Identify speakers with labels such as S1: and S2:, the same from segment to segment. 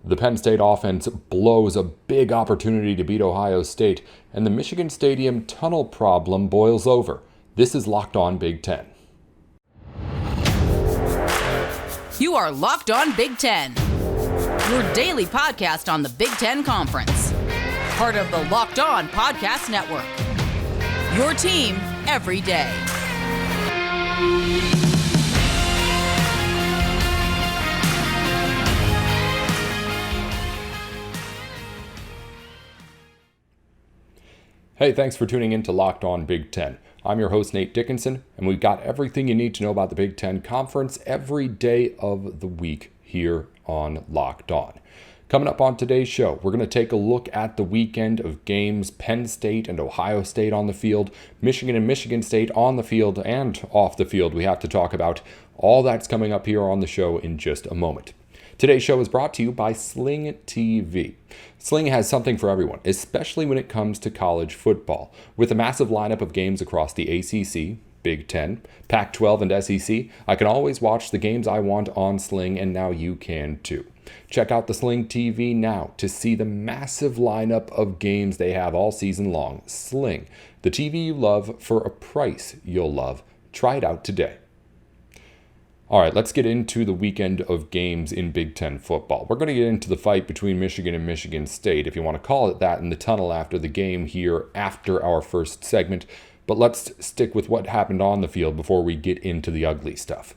S1: The Penn State offense blows a big opportunity to beat Ohio State, and the Michigan Stadium tunnel problem boils over. This is Locked On Big Ten.
S2: You are Locked On Big Ten, your daily podcast on the Big Ten Conference. Part of the Locked On Podcast Network. Your team every day.
S1: Hey, thanks for tuning in to Locked On Big Ten. I'm your host, Nate Dickinson, and we've got everything you need to know about the Big Ten Conference every day of the week here on Locked On. Coming up on today's show, we're going to take a look at the weekend of games, Penn State and Ohio State on the field, Michigan and Michigan State on the field and off the field. We have to talk about all that's coming up here on the show in just a moment. Today's show is brought to you by Sling TV. Sling has something for everyone, especially when it comes to college football. With a massive lineup of games across the ACC, Big Ten, Pac-12, and SEC, I can always watch the games I want on Sling, and now you can too. Check out the Sling TV now to see the massive lineup of games they have all season long. Sling, the TV you love for a price you'll love. Try it out today. All right, let's get into the weekend of games in Big Ten football. We're going to get into the fight between Michigan and Michigan State, if you want to call it that, in the tunnel after the game here after our first segment. But let's stick with what happened on the field before we get into the ugly stuff.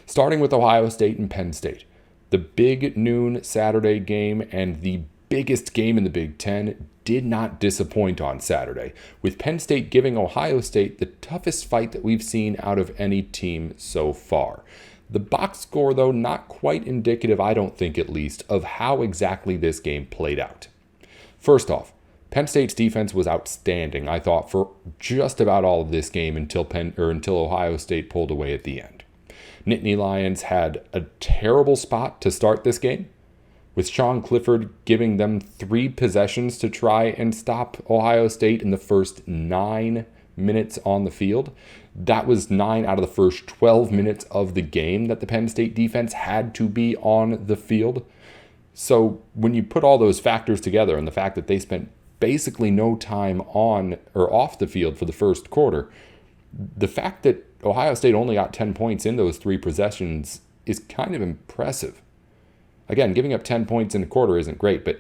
S1: Starting with Ohio State and Penn State. The big noon Saturday game and the biggest game in the Big Ten did not disappoint on Saturday, with Penn State giving Ohio State the toughest fight that we've seen out of any team so far. The box score, though, not quite indicative, I don't think at least, of how exactly this game played out. First off, Penn State's defense was outstanding, I thought, for just about all of this game until Ohio State pulled away at the end. Nittany Lions had a terrible spot to start this game, with Sean Clifford giving them 3 possessions to try and stop Ohio State in the first 9 minutes on the field. That was 9 out of the first 12 minutes of the game that the Penn State defense had to be on the field. So when you put all those factors together and the fact that they spent basically no time on or off the field for the first quarter, the fact that Ohio State only got 10 points in those 3 possessions is kind of impressive. Again, giving up 10 points in a quarter isn't great, but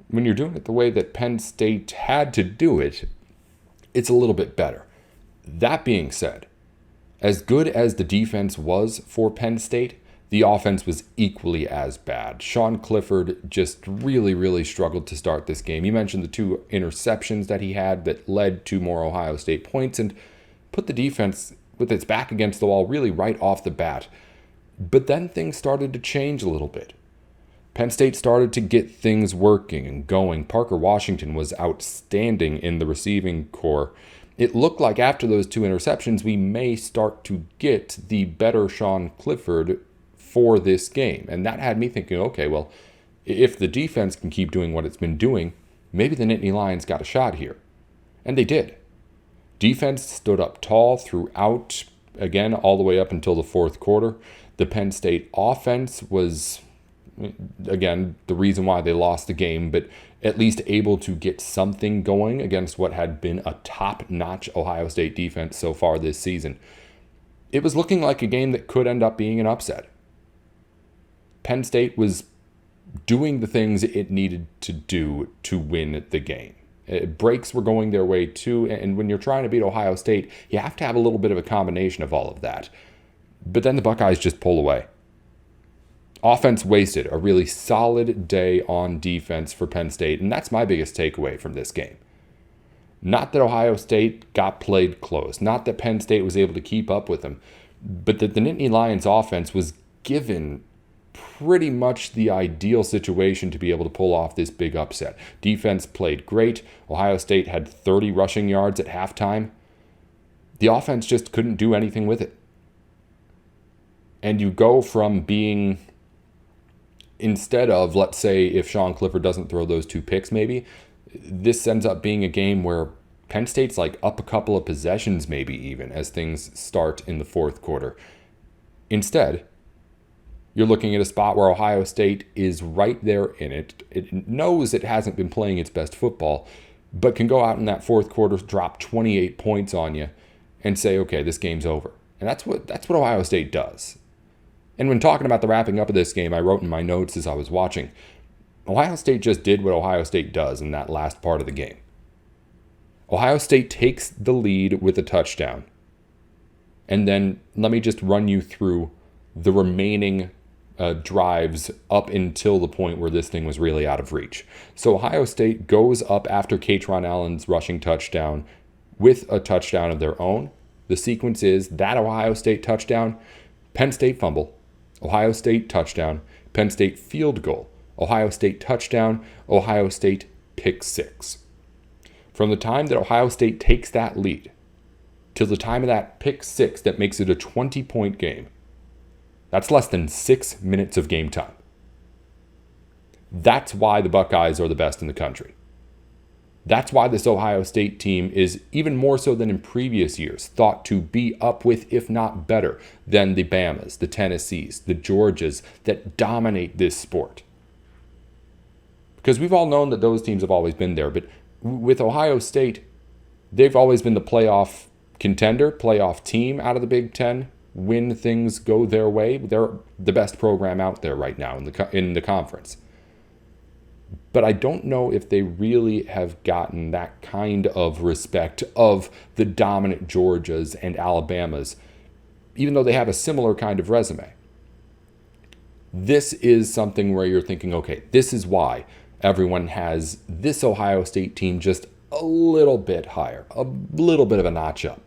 S1: when you're doing it the way that Penn State had to do it, it's a little bit better. That being said, as good as the defense was for Penn State, the offense was equally as bad. Sean Clifford just really struggled to start this game. You mentioned the 2 interceptions that he had that led to more Ohio State points and put the defense with its back against the wall really right off the bat. But then things started to change a little bit. Penn State started to get things working and going. Parker Washington was outstanding in the receiving corps. It looked like after those 2 interceptions, we may start to get the better Sean Clifford for this game. And that had me thinking, okay, well, if the defense can keep doing what it's been doing, maybe the Nittany Lions got a shot here. And they did. Defense stood up tall throughout, again, all the way up until the fourth quarter. The Penn State offense was, again, the reason why they lost the game, but at least able to get something going against what had been a top-notch Ohio State defense so far this season. It was looking like a game that could end up being an upset. Penn State was doing the things it needed to do to win the game. Breaks were going their way too, and when you're trying to beat Ohio State, you have to have a little bit of a combination of all of that. But then the Buckeyes just pull away. Offense wasted a really solid day on defense for Penn State, and that's my biggest takeaway from this game. Not that Ohio State got played close, not that Penn State was able to keep up with them, but that the Nittany Lions offense was given pretty much the ideal situation to be able to pull off this big upset. Defense played great. Ohio State had 30 rushing yards at halftime. The offense just couldn't do anything with it. And you go from being, instead of, let's say, if Sean Clifford doesn't throw those 2 picks maybe, this ends up being a game where Penn State's like up a couple of possessions maybe even as things start in the fourth quarter. Instead, You're looking at a spot where Ohio State is right there in it. It knows it hasn't been playing its best football, but can go out in that fourth quarter, drop 28 points on you, and say, okay, this game's over. And that's what Ohio State does. And when talking about the wrapping up of this game, I wrote in my notes as I was watching, Ohio State just did what Ohio State does in that last part of the game. Ohio State takes the lead with a touchdown. And then let me just run you through the remaining drives up until the point where this thing was really out of reach. So Ohio State goes up after Katron Allen's rushing touchdown with a touchdown of their own. The sequence is that Ohio State touchdown, Penn State fumble, Ohio State touchdown, Penn State field goal, Ohio State touchdown, Ohio State pick six. From the time that Ohio State takes that lead till the time of that pick six that makes it a 20-point game, that's less than 6 minutes of game time. That's why the Buckeyes are the best in the country. That's why this Ohio State team is, even more so than in previous years, thought to be up with, if not better, than the Bamas, the Tennessees, the Georgias that dominate this sport. Because we've all known that those teams have always been there, but with Ohio State, they've always been the playoff contender, playoff team out of the Big Ten. When things go their way, they're the best program out there right now in the conference. But I don't know if they really have gotten that kind of respect of the dominant Georgias and Alabamas, even though they have a similar kind of resume. This is something where you're thinking, okay, this is why everyone has this Ohio State team just a little bit higher, a little bit of a notch up.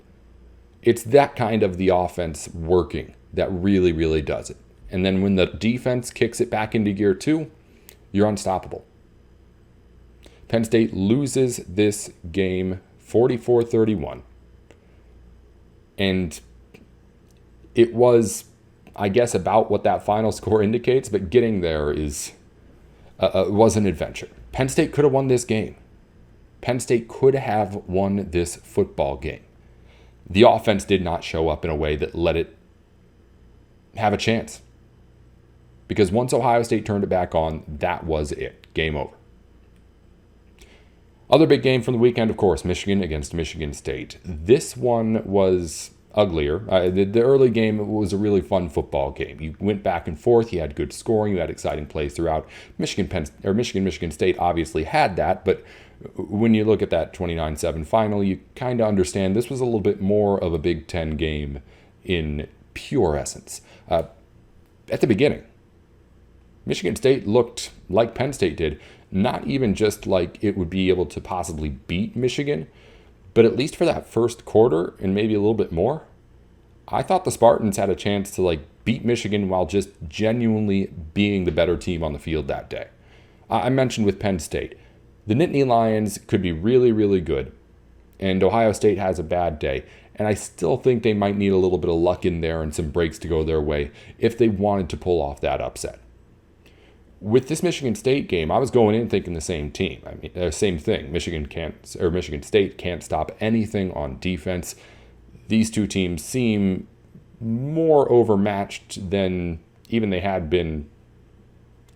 S1: It's that kind of the offense working that really, really does it. And then when the defense kicks it back into gear 2, you're unstoppable. Penn State loses this game 44-31. And it was, I guess, about what that final score indicates, but getting there was an adventure. Penn State could have won this game. Penn State could have won this football game. The offense did not show up in a way that let it have a chance. Because once Ohio State turned it back on, that was it. Game over. Other big game from the weekend, of course, Michigan against Michigan State. This one was uglier. The early game was a really fun football game. You went back and forth. You had good scoring. You had exciting plays throughout. Michigan State obviously had that, but when you look at that 29-7 final, you kind of understand this was a little bit more of a Big Ten game in pure essence. At the beginning, Michigan State looked like Penn State did, not even just like it would be able to possibly beat Michigan, but at least for that first quarter and maybe a little bit more, I thought the Spartans had a chance to beat Michigan while just genuinely being the better team on the field that day. I mentioned with Penn State, the Nittany Lions could be really, really good, and Ohio State has a bad day. And I still think they might need a little bit of luck in there and some breaks to go their way if they wanted to pull off that upset. With this Michigan State game, I was going in thinking the same thing. Michigan State can't stop anything on defense. These two teams seem more overmatched than even they had been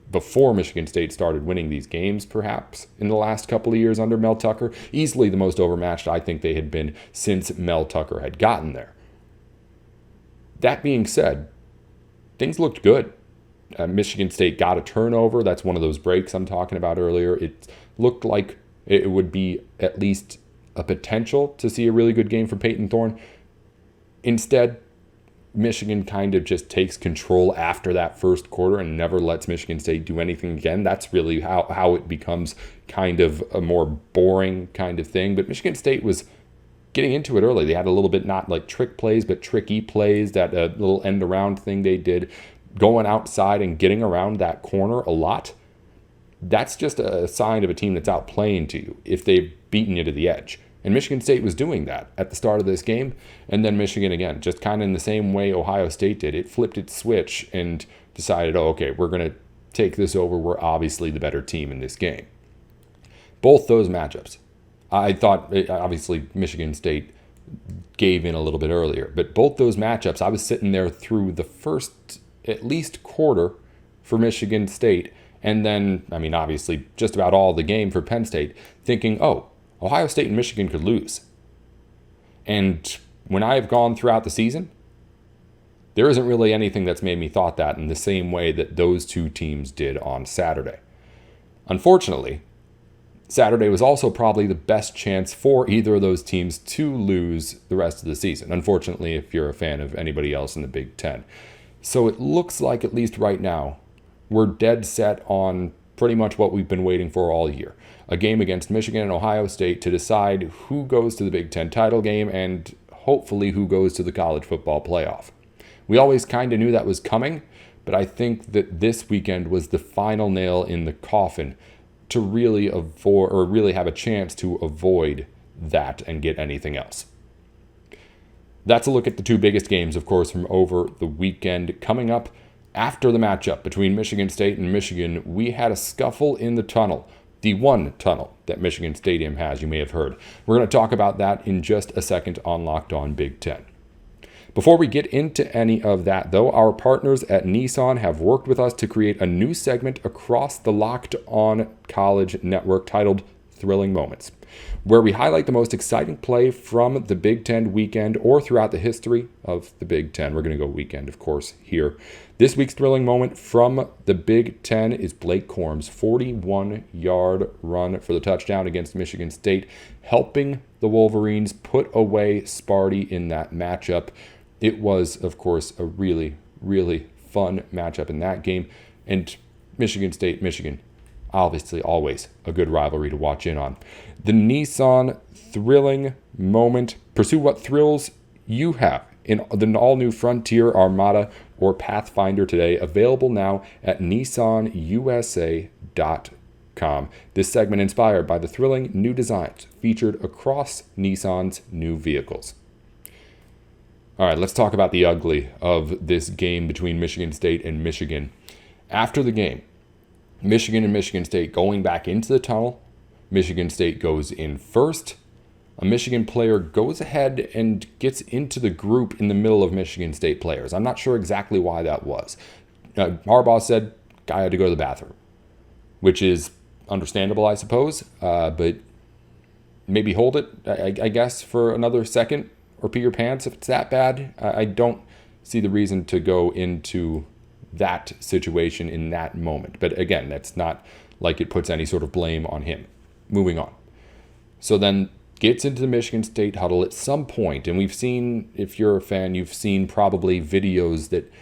S1: before Michigan State started winning these games, perhaps, in the last couple of years under Mel Tucker. Easily the most overmatched I think they had been since Mel Tucker had gotten there. That being said, things looked good. Michigan State got a turnover. That's one of those breaks I'm talking about earlier. It looked like it would be at least a potential to see a really good game from Peyton Thorne. Instead, Michigan kind of just takes control after that first quarter and never lets Michigan State do anything again. That's really how it becomes kind of a more boring kind of thing. But Michigan State was getting into it early. They had a little bit not like trick plays, but tricky plays, that little end around thing they did, going outside and getting around that corner a lot. That's just a sign of a team that's outplaying to you if they've beaten you to the edge. And Michigan State was doing that at the start of this game. And then Michigan, again, just kind of in the same way Ohio State did. It flipped its switch and decided, okay, we're going to take this over. We're obviously the better team in this game. Both those matchups, I thought, obviously, Michigan State gave in a little bit earlier. But both those matchups, I was sitting there through the first at least quarter for Michigan State. And then, obviously, just about all the game for Penn State, thinking, oh, Ohio State and Michigan could lose. And when I have gone throughout the season, there isn't really anything that's made me thought that in the same way that those two teams did on Saturday. Unfortunately, Saturday was also probably the best chance for either of those teams to lose the rest of the season. Unfortunately, if you're a fan of anybody else in the Big Ten. So it looks like, at least right now, we're dead set on pretty much what we've been waiting for all year. A game against Michigan and Ohio State to decide who goes to the Big Ten title game and hopefully who goes to the college football playoff. We always kind of knew that was coming, but I think that this weekend was the final nail in the coffin to really avoid, or really have a chance to avoid that and get anything else. That's a look at the two biggest games, of course, from over the weekend. Coming up after the matchup between Michigan State and Michigan, we had a scuffle in the tunnel. The one tunnel that Michigan Stadium has, you may have heard. We're going to talk about that in just a second on Locked On Big Ten. Before we get into any of that, though, our partners at Nissan have worked with us to create a new segment across the Locked On College network titled Thrilling Moments, where we highlight the most exciting play from the Big Ten weekend or throughout the history of the Big Ten. We're going to go weekend, of course, here. This week's thrilling moment from the Big Ten is Blake Corum's 41-yard run for the touchdown against Michigan State, helping the Wolverines put away Sparty in that matchup. It was, of course, a really, really fun matchup in that game. And Michigan State, Michigan, obviously always a good rivalry to watch in on. The Nissan thrilling moment. Pursue what thrills you have in the all-new Frontier, Armada, or Pathfinder today. Available now at nissanusa.com. This segment inspired by the thrilling new designs featured across Nissan's new vehicles. All right, let's talk about the ugly of this game between Michigan State and Michigan. After the game, Michigan and Michigan State going back into the tunnel. Michigan State goes in first. A Michigan player goes ahead and gets into the group in the middle of Michigan State players. I'm not sure exactly why that was. Harbaugh said guy had to go to the bathroom, which is understandable, I suppose, but maybe hold it, I guess, for another second. Or pee your pants if it's that bad. I don't see the reason to go into that situation in that moment. But again, that's not like it puts any sort of blame on him. Moving on. So then gets into the Michigan State huddle at some point, and we've seen, if you're a fan, you've seen probably videos that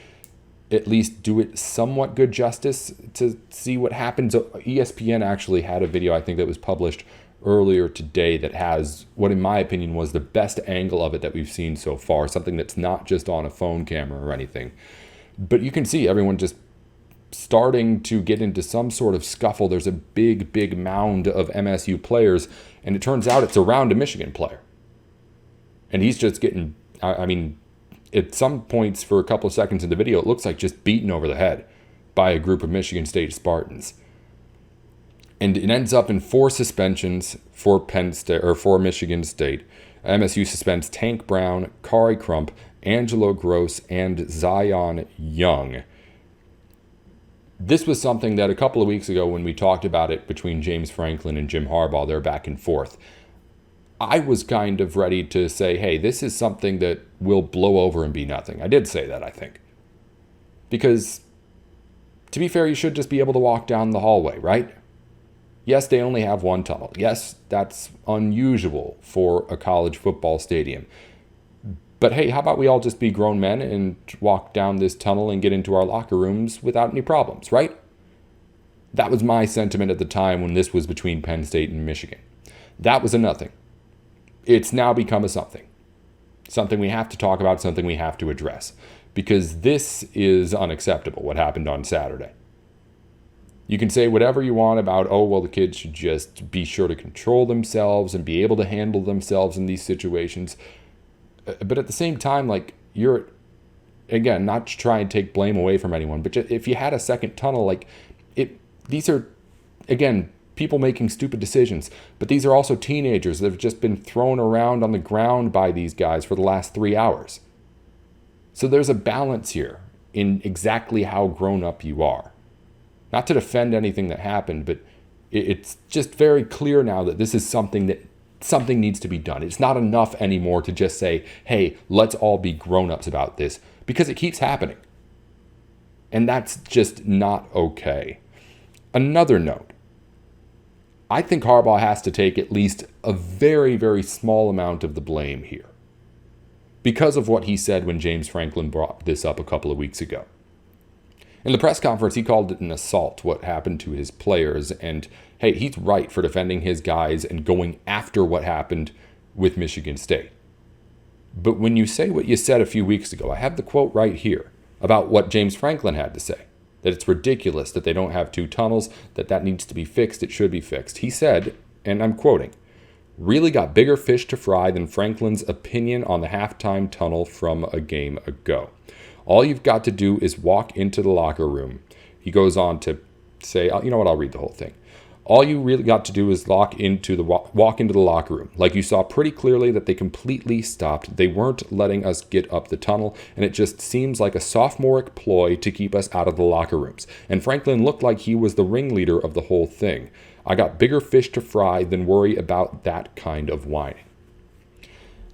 S1: at least do it somewhat good justice to see what happens. ESPN actually had a video, I think, that was published earlier today that has what, in my opinion, was the best angle of it that we've seen so far. Something that's not just on a phone camera or anything. But you can see everyone just starting to get into some sort of scuffle. There's a big, big mound of MSU players, and it turns out it's around a Michigan player. And he's just getting, at some points for a couple of seconds in the video, it looks like just beaten over the head by a group of Michigan State Spartans. And it ends up in 4 suspensions for Penn State, or for Michigan State. MSU suspends Tank Brown, Kari Crump, Angelo Gross, and Zion Young. This was something that a couple of weeks ago when we talked about it between James Franklin and Jim Harbaugh, they're back and forth, I was kind of ready to say, hey, this is something that will blow over and be nothing. I did say that, I think. Because, to be fair, you should just be able to walk down the hallway, right? Yes, they only have one tunnel. Yes, that's unusual for a college football stadium. But hey, how about we all just be grown men and walk down this tunnel and get into our locker rooms without any problems, right? That was my sentiment at the time when this was between Penn State and Michigan. That was a nothing. It's now become a something. Something we have to talk about, something we have to address. Because this is unacceptable, what happened on Saturday. You can say whatever you want about, oh, well, the kids should just be sure to control themselves and be able to handle themselves in these situations. But at the same time, like, you're, again, not to try and take blame away from anyone, but just, if you had a second tunnel, like, these are, again, people making stupid decisions. But these are also teenagers that have just been thrown around on the ground by these guys for the last 3 hours. So there's a balance here. in exactly how grown up you are. Not to defend anything that happened, but it's just very clear now that this is something needs to be done. It's not enough anymore to just say, hey, let's all be grown-ups about this, because it keeps happening. And that's just not okay. Another note, I think Harbaugh has to take at least a very, very small amount of the blame here because of what he said when James Franklin brought this up a couple of weeks ago. In the press conference, he called it an assault, what happened to his players. And hey, he's right for defending his guys and going after what happened with Michigan State. But when you say what you said a few weeks ago, I have the quote right here about what James Franklin had to say, that it's ridiculous that they don't have 2 tunnels, that needs to be fixed, it should be fixed. He said, and I'm quoting, "Really got bigger fish to fry than Franklin's opinion on the halftime tunnel from a game ago. All you've got to do is walk into the locker room." He goes on to say, you know what, I'll read the whole thing. "All you really got to do is walk into the locker room. Like you saw pretty clearly that they completely stopped. They weren't letting us get up the tunnel, and it just seems like a sophomoric ploy to keep us out of the locker rooms. And Franklin looked like he was the ringleader of the whole thing. I got bigger fish to fry than worry about that kind of whining."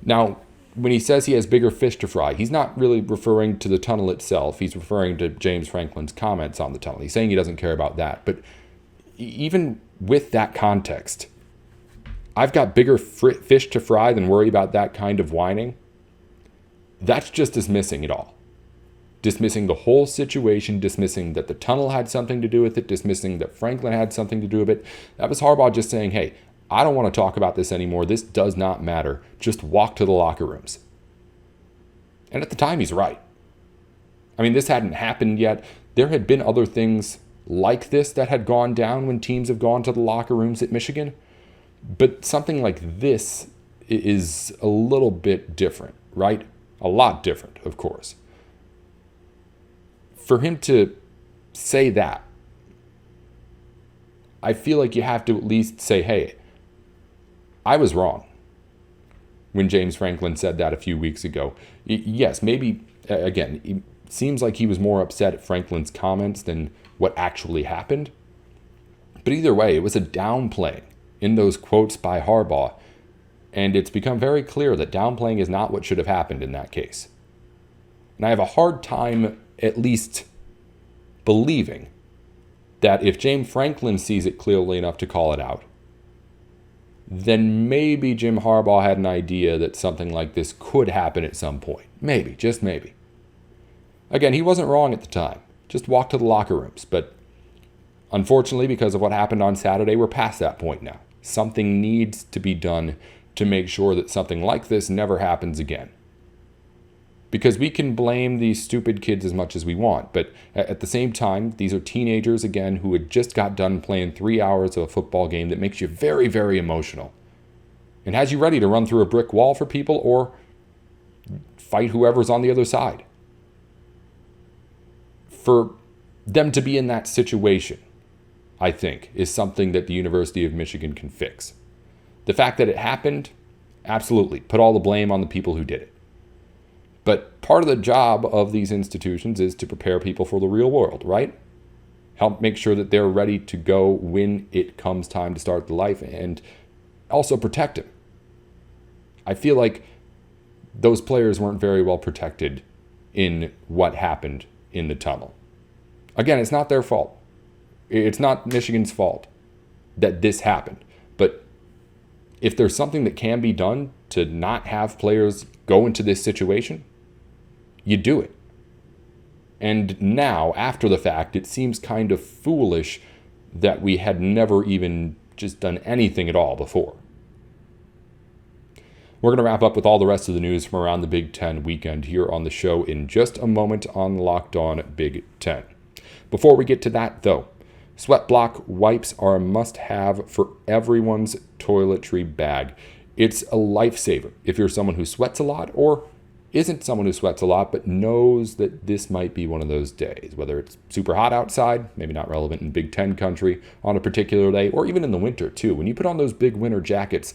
S1: Now, when he says he has bigger fish to fry, he's not really referring to the tunnel itself. He's referring to James Franklin's comments on the tunnel. He's saying he doesn't care about that. But even with that context, I've got bigger fish to fry than worry about that kind of whining. That's just dismissing it all. Dismissing the whole situation, dismissing that the tunnel had something to do with it, dismissing that Franklin had something to do with it. That was Harbaugh just saying, hey, I don't want to talk about this anymore. This does not matter. Just walk to the locker rooms. And at the time, he's right. I mean, this hadn't happened yet. There had been other things like this that had gone down when teams have gone to the locker rooms at Michigan. But something like this is a little bit different, right? A lot different, of course. For him to say that, I feel like you have to at least say, hey, I was wrong when James Franklin said that a few weeks ago. Yes, maybe, again, it seems like he was more upset at Franklin's comments than what actually happened. But either way, it was a downplaying in those quotes by Harbaugh, and it's become very clear that downplaying is not what should have happened in that case. And I have a hard time at least believing that if James Franklin sees it clearly enough to call it out, then maybe Jim Harbaugh had an idea that something like this could happen at some point. Maybe, just maybe. Again, he wasn't wrong at the time. Just walk to the locker rooms. But unfortunately, because of what happened on Saturday, we're past that point now. Something needs to be done to make sure that something like this never happens again. Because we can blame these stupid kids as much as we want, but at the same time, these are teenagers, again, who had just got done playing 3 hours of a football game that makes you very, very emotional and has you ready to run through a brick wall for people or fight whoever's on the other side. For them to be in that situation, I think, is something that the University of Michigan can fix. The fact that it happened, absolutely, put all the blame on the people who did it. But part of the job of these institutions is to prepare people for the real world, right? Help make sure that they're ready to go when it comes time to start the life, and also protect them. I feel like those players weren't very well protected in what happened in the tunnel. Again, it's not their fault. It's not Michigan's fault that this happened. But if there's something that can be done to not have players go into this situation, you do it. And now, after the fact, it seems kind of foolish that we had never even just done anything at all before. We're going to wrap up with all the rest of the news from around the Big Ten weekend here on the show in just a moment on Locked On Big Ten. Before we get to that, though, Sweat Block wipes are a must-have for everyone's toiletry bag. It's a lifesaver if you're someone who sweats a lot or isn't someone who sweats a lot but knows that this might be one of those days, whether it's super hot outside, maybe not relevant in Big Ten country on a particular day, or even in the winter too. When you put on those big winter jackets,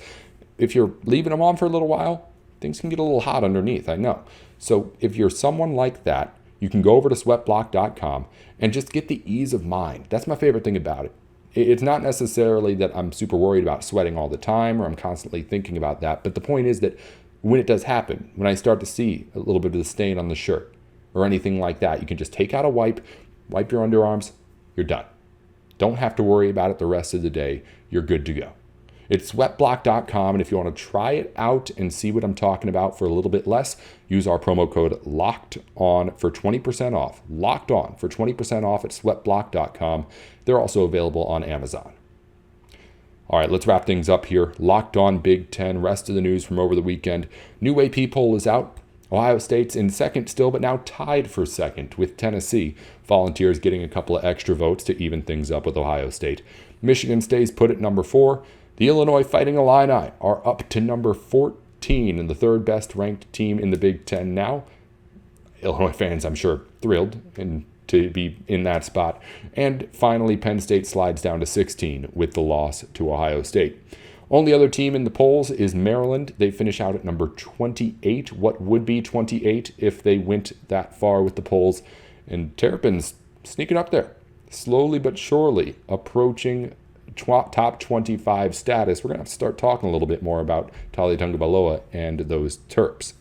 S1: if you're leaving them on for a little while, things can get a little hot underneath, I know. So if you're someone like that, You can go over to sweatblock.com and just get the ease of mind. That's my favorite thing about it. It's not necessarily that I'm super worried about sweating all the time or I'm constantly thinking about that. But the point is that when it does happen, when I start to see a little bit of the stain on the shirt or anything like that, you can just take out a wipe your underarms, you're done. Don't have to worry about it the rest of the day. You're good to go. It's sweatblock.com, and if you want to try it out and see what I'm talking about for a little bit less, use our promo code LOCKEDON for 20% off. Locked On for 20% off at sweatblock.com. They're also available on Amazon. All right, let's wrap things up here. Locked On Big Ten, rest of the news from over the weekend. New AP poll is out. Ohio State's in second still, but now tied for second with Tennessee. Volunteers getting a couple of extra votes to even things up with Ohio State. Michigan stays put at number 4. The Illinois Fighting Illini are up to number 14 and the third best ranked team in the Big Ten now. Illinois fans, I'm sure, thrilled to be in that spot. And finally, Penn State slides down to 16 with the loss to Ohio State. Only other team in the polls is Maryland. They finish out at number 28. What would be 28 if they went that far with the polls? And Terrapins sneaking up there, slowly but surely approaching top 25 status. We're going to have to start talking a little bit more about Talia Tagovailoa and those Terps.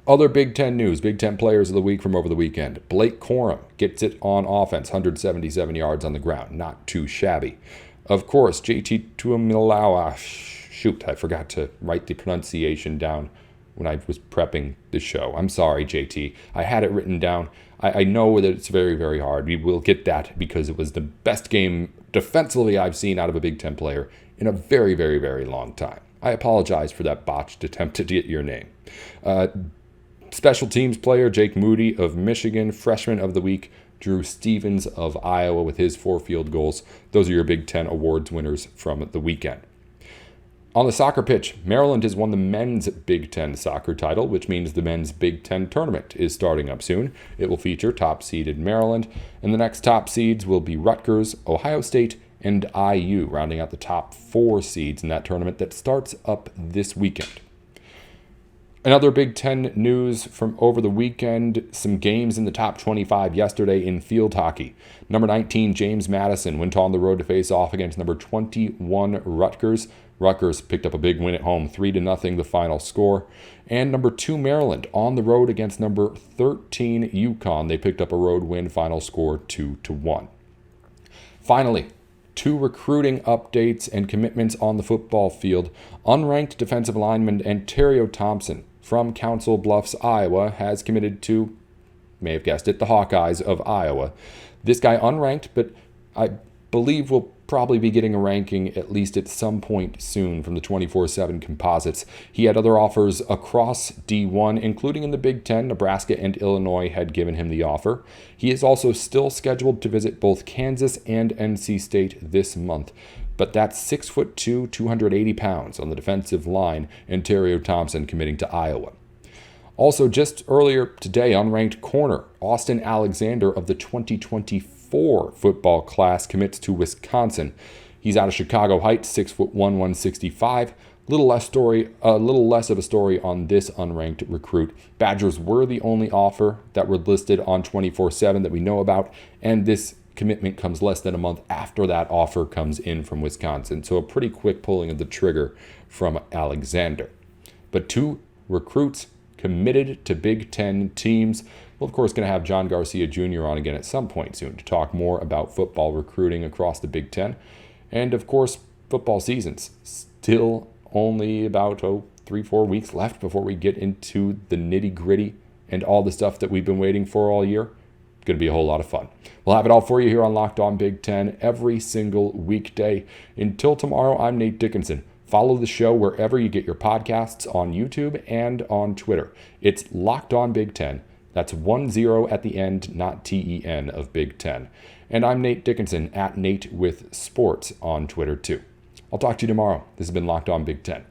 S1: Other Big Ten news, Big Ten players of the week from over the weekend. Blake Corum gets it on offense, 177 yards on the ground. Not too shabby. Of course, JT Tuimoloau. Shoot, I forgot to write the pronunciation down when I was prepping the show. I'm sorry, JT. I had it written down. I know that it's very, very hard. We will get that because it was the best game defensively I've seen out of a Big Ten player in a very, very, very long time. I apologize for that botched attempt to get your name. Special teams player Jake Moody of Michigan, freshman of the week, Drew Stevens of Iowa with his 4 field goals. Those are your Big Ten awards winners from the weekend. On the soccer pitch, Maryland has won the men's Big Ten soccer title, which means the men's Big Ten tournament is starting up soon. It will feature top-seeded Maryland, and the next top seeds will be Rutgers, Ohio State, and IU, rounding out the top 4 seeds in that tournament that starts up this weekend. Another Big Ten news from over the weekend, some games in the top 25 yesterday in field hockey. Number 19, James Madison, went on the road to face off against number 21, Rutgers. Rutgers picked up a big win at home, 3-0 the final score. And number 2, Maryland, on the road against number 13, UConn. They picked up a road win, final score 2-1. Finally, 2 recruiting updates and commitments on the football field. Unranked defensive lineman Ontario Thompson from Council Bluffs, Iowa, has committed to, you may have guessed it, the Hawkeyes of Iowa. This guy unranked, but I believe will probably be getting a ranking at least at some point soon from the 24/7 composites. He had other offers across D1, including in the Big Ten. Nebraska and Illinois had given him the offer. He is also still scheduled to visit both Kansas and NC State this month. But that's 6'2", 280 pounds on the defensive line, Ontario Thompson committing to Iowa. Also, just earlier today, unranked corner Austin Alexander of the 2024 football class commits to Wisconsin. He's out of Chicago Heights, 6'1", 165. A little less of a story on this unranked recruit. Badgers were the only offer that were listed on 24/7 that we know about, and this commitment comes less than a month after that offer comes in from Wisconsin. So a pretty quick pulling of the trigger from Alexander. But 2 recruits committed to Big Ten teams. We're, of course, going to have John Garcia Jr. on again at some point soon to talk more about football recruiting across the Big Ten. And, of course, football season's still only about 3-4 weeks left before we get into the nitty-gritty and all the stuff that we've been waiting for all year. Going to be a whole lot of fun. We'll have it all for you here on Locked On Big Ten every single weekday. Until tomorrow, I'm Nate Dickinson. Follow the show wherever you get your podcasts on YouTube and on Twitter. It's Locked On Big Ten. That's 10 at the end, not TEN of Big Ten. And I'm Nate Dickinson at Nate with Sports on Twitter too. I'll talk to you tomorrow. This has been Locked On Big Ten.